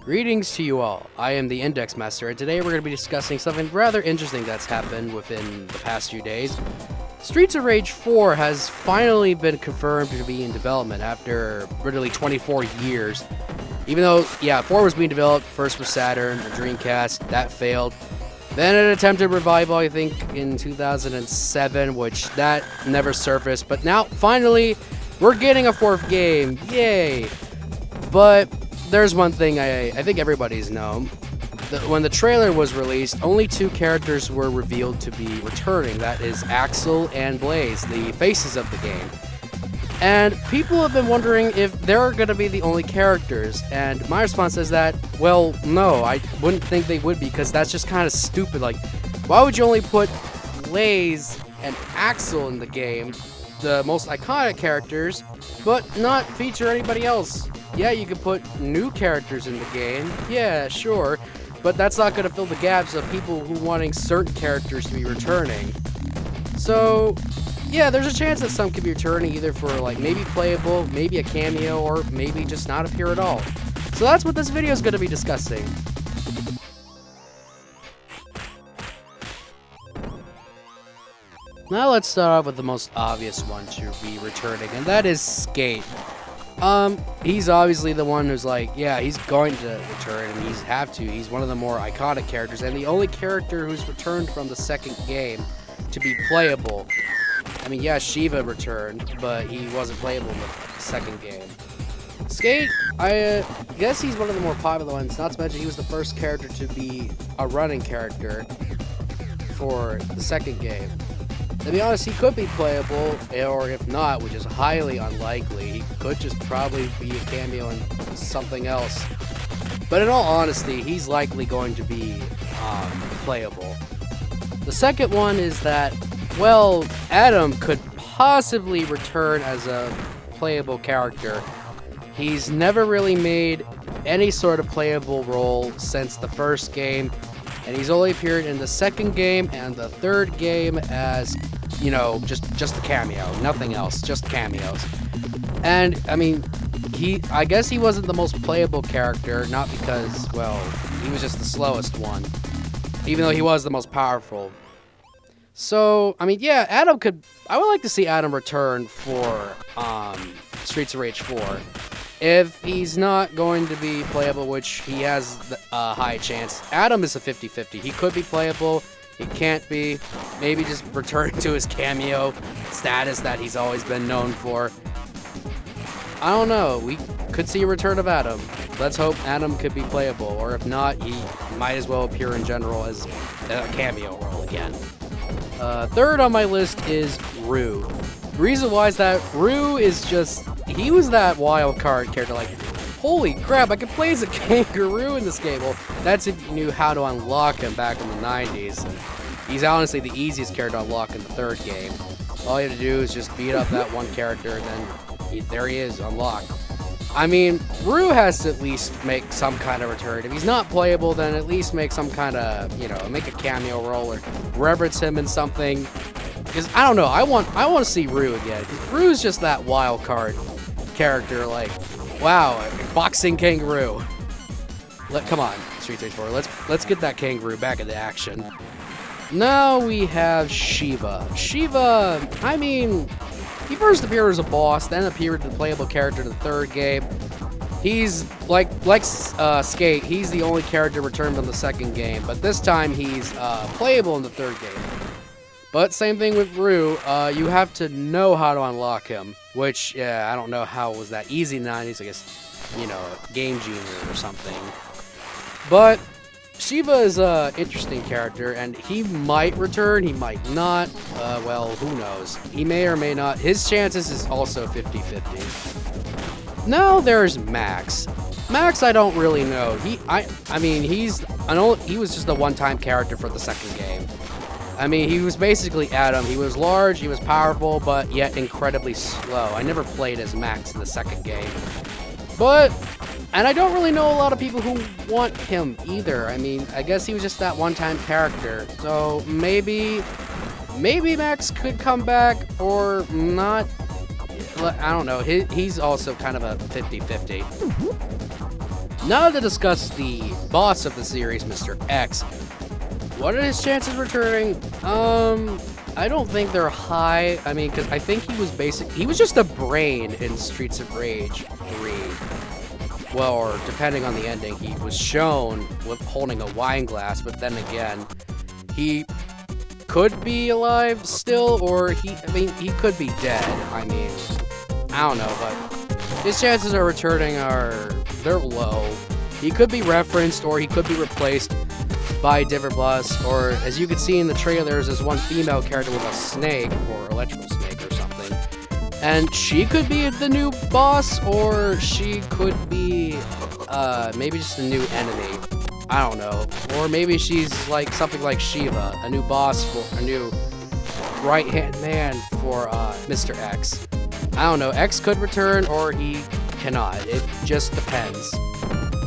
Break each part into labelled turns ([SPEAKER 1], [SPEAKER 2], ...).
[SPEAKER 1] Greetings to you all. I am the Index Master, and today we're going to be discussing something rather interesting that's happened within the past few days. Streets of Rage 4 has finally been confirmed to be in development after literally 24 years. Even though, 4 was being developed first for Saturn, the Dreamcast, that failed. Then an attempted revival, I think, in 2007, which that never surfaced. But now, finally, we're getting a fourth game. Yay! But there's one thing I think everybody's known. When the trailer was released, only two characters were revealed to be returning. That is Axel and Blaze, the faces of the game. And people have been wondering if they're going to be the only characters. And my response is that, well, no, I wouldn't think they would be, because that's just kind of stupid. Like, why would you only put Blaze and Axel in the game, the most iconic characters, but not feature anybody else? Yeah, you could put new characters in the game. Yeah, sure. But that's not going to fill the gaps of people who wanting certain characters to be returning. So, yeah, there's a chance that some could be returning either for, like, maybe playable, maybe a cameo, or maybe just not appear at all. So that's what this video is going to be discussing. Now let's start off with the most obvious one to be returning, and that is Skate. He's obviously the one who's like, yeah, he's going to return, and he's have to. He's one of the more iconic characters, and the only character who's returned from the second game to be playable. I mean, yeah, Shiva returned, but he wasn't playable in the second game. Skate, I guess he's one of the more popular ones, not to mention he was the first character to be a running character for the second game. To be honest, he could be playable, or if not, which is highly unlikely, he could just probably be a cameo in something else. But in all honesty, he's likely going to be playable. The second one is that, well, Adam could possibly return as a playable character. He's never really made any sort of playable role since the first game, and he's only appeared in the second game and the third game as, you know, just a cameo, nothing else, just cameos. And I mean, I guess he wasn't the most playable character, not because, well, he was just the slowest one, even though he was the most powerful. So, I mean, yeah, I would like to see Adam return for Streets of Rage 4. If he's not going to be playable, which he has a high chance, Adam is a 50-50. He could be playable, he can't be. Maybe just return to his cameo status that he's always been known for. I don't know. We could see a return of Adam. Let's hope Adam could be playable, or if not, he might as well appear in general as a cameo role again. Third on my list is Rue. The reason why is that Rue is just, he was that wild card character, like, holy crap, I can play as a kangaroo in this game. Well, that's if you knew how to unlock him back in the 90s. He's honestly the easiest character to unlock in the third game. All you have to do is just beat up that one character, and then there he is, unlocked. I mean, Rue has to at least make some kind of return. If he's not playable, then at least make some kind of, you know, make a cameo role or reference him in something. Because, I don't know, I want to see Rue again. Because Rue's just that wild card character, like, wow, boxing kangaroo. Come on, Street Rage 4, let's get that kangaroo back into action. Now we have Shiva. Shiva, I mean, he first appeared as a boss, then appeared as a playable character in the third game. He's, like Skate, he's the only character returned from the second game, but this time he's playable in the third game. But same thing with Rue, you have to know how to unlock him, which, yeah, I don't know how it was that easy in the 90s, I guess, you know, Game Genie or something. But Shiva is an interesting character, and he might return, he might not, well, who knows. He may or may not. His chances is also 50-50. Now there's Max. Max, I don't really know. I mean, he was just a one-time character for the second game. I mean, he was basically Adam. He was large, he was powerful, but yet incredibly slow. I never played as Max in the second game. And I don't really know a lot of people who want him either. I mean, I guess he was just that one-time character. So maybe Max could come back or not. I don't know. He's also kind of a 50-50. Now to discuss the boss of the series, Mr. X. What are his chances returning? I don't think they're high. I mean, because I think he was just a brain in Streets of Rage 3. Well, or depending on the ending, he was shown with holding a wine glass, but then again, he could be alive still, or he could be dead. I mean, I don't know, but his chances of returning they're low. He could be referenced, or he could be replaced by a different boss, or as you can see in the trailer, there's this one female character with a snake, or electrical snake or something, and she could be the new boss, or she could be maybe just a new enemy. I don't know. Or maybe she's like something like Shiva, a new boss for a new right-hand man for Mr. X. I don't know. X could return or he cannot. It just depends.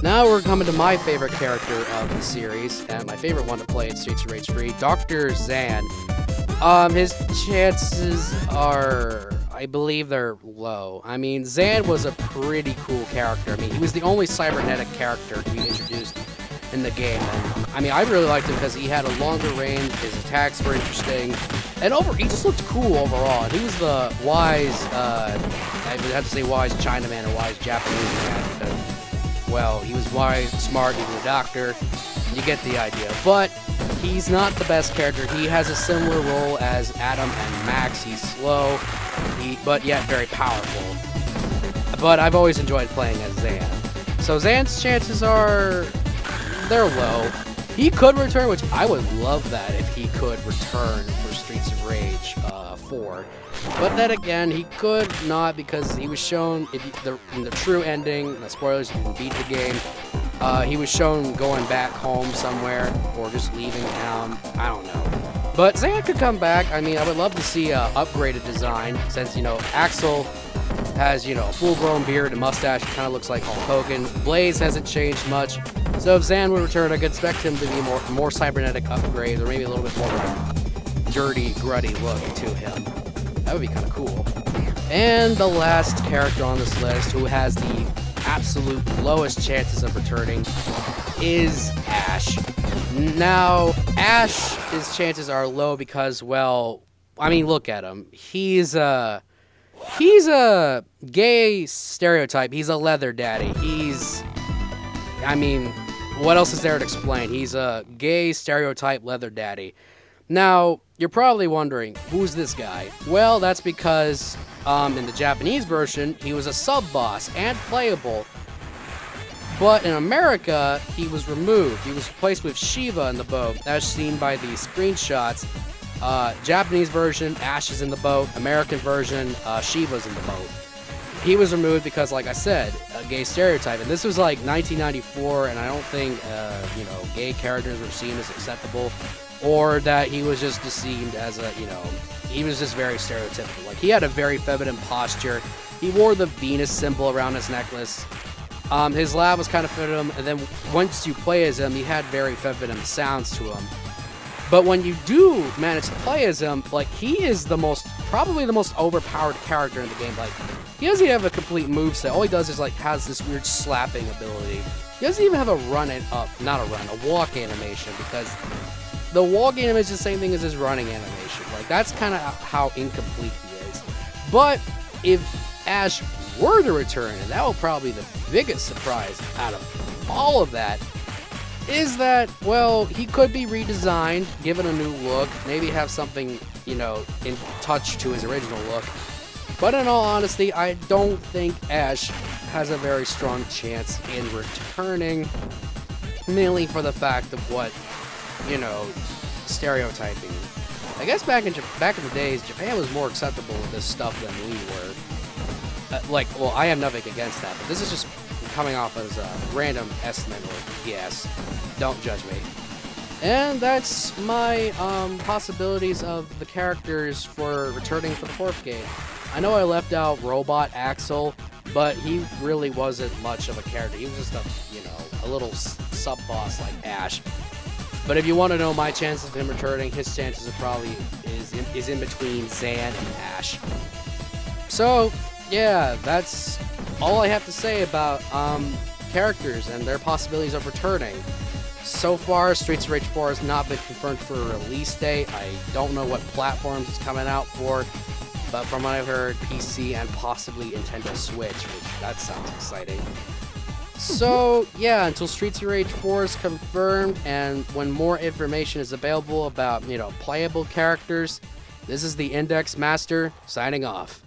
[SPEAKER 1] Now we're coming to my favorite character of the series, and my favorite one to play in Streets of Rage 3, Dr. Zan. His chances are, I believe they're low. I mean, Zan was a pretty cool character. I mean, he was the only cybernetic character to be introduced in the game. And, I mean, I really liked him because he had a longer range, his attacks were interesting, and he just looked cool overall. And he was the wise, I would have to say wise Chinaman or wise Japanese man, because, well, he was wise, smart, he was a doctor, you get the idea. But he's not the best character. He has a similar role as Adam and Max. He's slow, but yet very powerful. But I've always enjoyed playing as Zan. So Zan's chances they're low. He could return, which I would love that if he could return for Streets of Rage 4. But then again, he could not, because he was shown in the true ending, the spoilers, if you beat the game, he was shown going back home somewhere or just leaving town. I don't know. But Zan could come back. I mean, I would love to see an upgraded design, since, Axel has, a full-grown beard and mustache. It kind of looks like Hulk Hogan. Blaze hasn't changed much. So if Zan would return, I could expect him to be more cybernetic upgrade, or maybe a little bit more of a dirty, gruddy look to him. That would be kind of cool. And the last character on this list who has the absolute lowest chances of returning is Ash. Now, Ash's chances are low because, well, I mean, look at him. He's a gay stereotype. He's a leather daddy. What else is there to explain? He's a gay stereotype leather daddy. Now, you're probably wondering, who's this guy? Well, that's because in the Japanese version, he was a sub-boss and playable. But in America, he was removed. He was replaced with Shiva in the boat, as seen by the screenshots. Japanese version, Ash is in the boat. American version, Shiva's in the boat. He was removed because, like I said, a gay stereotype. And this was like 1994, and I don't think, gay characters were seen as acceptable. Or that he was just deceived as he was just very stereotypical. Like, he had a very feminine posture. He wore the Venus symbol around his necklace. His laugh was kind of feminine, and then once you play as him, he had very feminine sounds to him. But when you do manage to play as him, like, he is probably the most overpowered character in the game. Like, he doesn't even have a complete moveset. All he does is, has this weird slapping ability. He doesn't even have a a walk animation, because the walk animation is the same thing as his running animation. Like, that's kind of how incomplete he is. But if Ash were to return, and that will probably be the biggest surprise out of all of that, is that, well, he could be redesigned, given a new look, maybe have something, in touch to his original look. But in all honesty, I don't think Ash has a very strong chance in returning, mainly for the fact of what, stereotyping. I guess back in the days, Japan was more acceptable with this stuff than we were. I have nothing against that, but this is just coming off as a random estimate or guess. Don't judge me. And that's my possibilities of the characters for returning for the fourth game. I know I left out Robot Axel, but he really wasn't much of a character. He was just a little sub-boss like Ash. But if you want to know my chances of him returning, his chances are probably is in between Zan and Ash. So, yeah, that's all I have to say about characters and their possibilities of returning. So far, Streets of Rage 4 has not been confirmed for a release date. I don't know what platforms it's coming out for, but from what I've heard, PC and possibly Nintendo Switch, which that sounds exciting. So, yeah, until Streets of Rage 4 is confirmed and when more information is available about, playable characters, this is the Index Master signing off.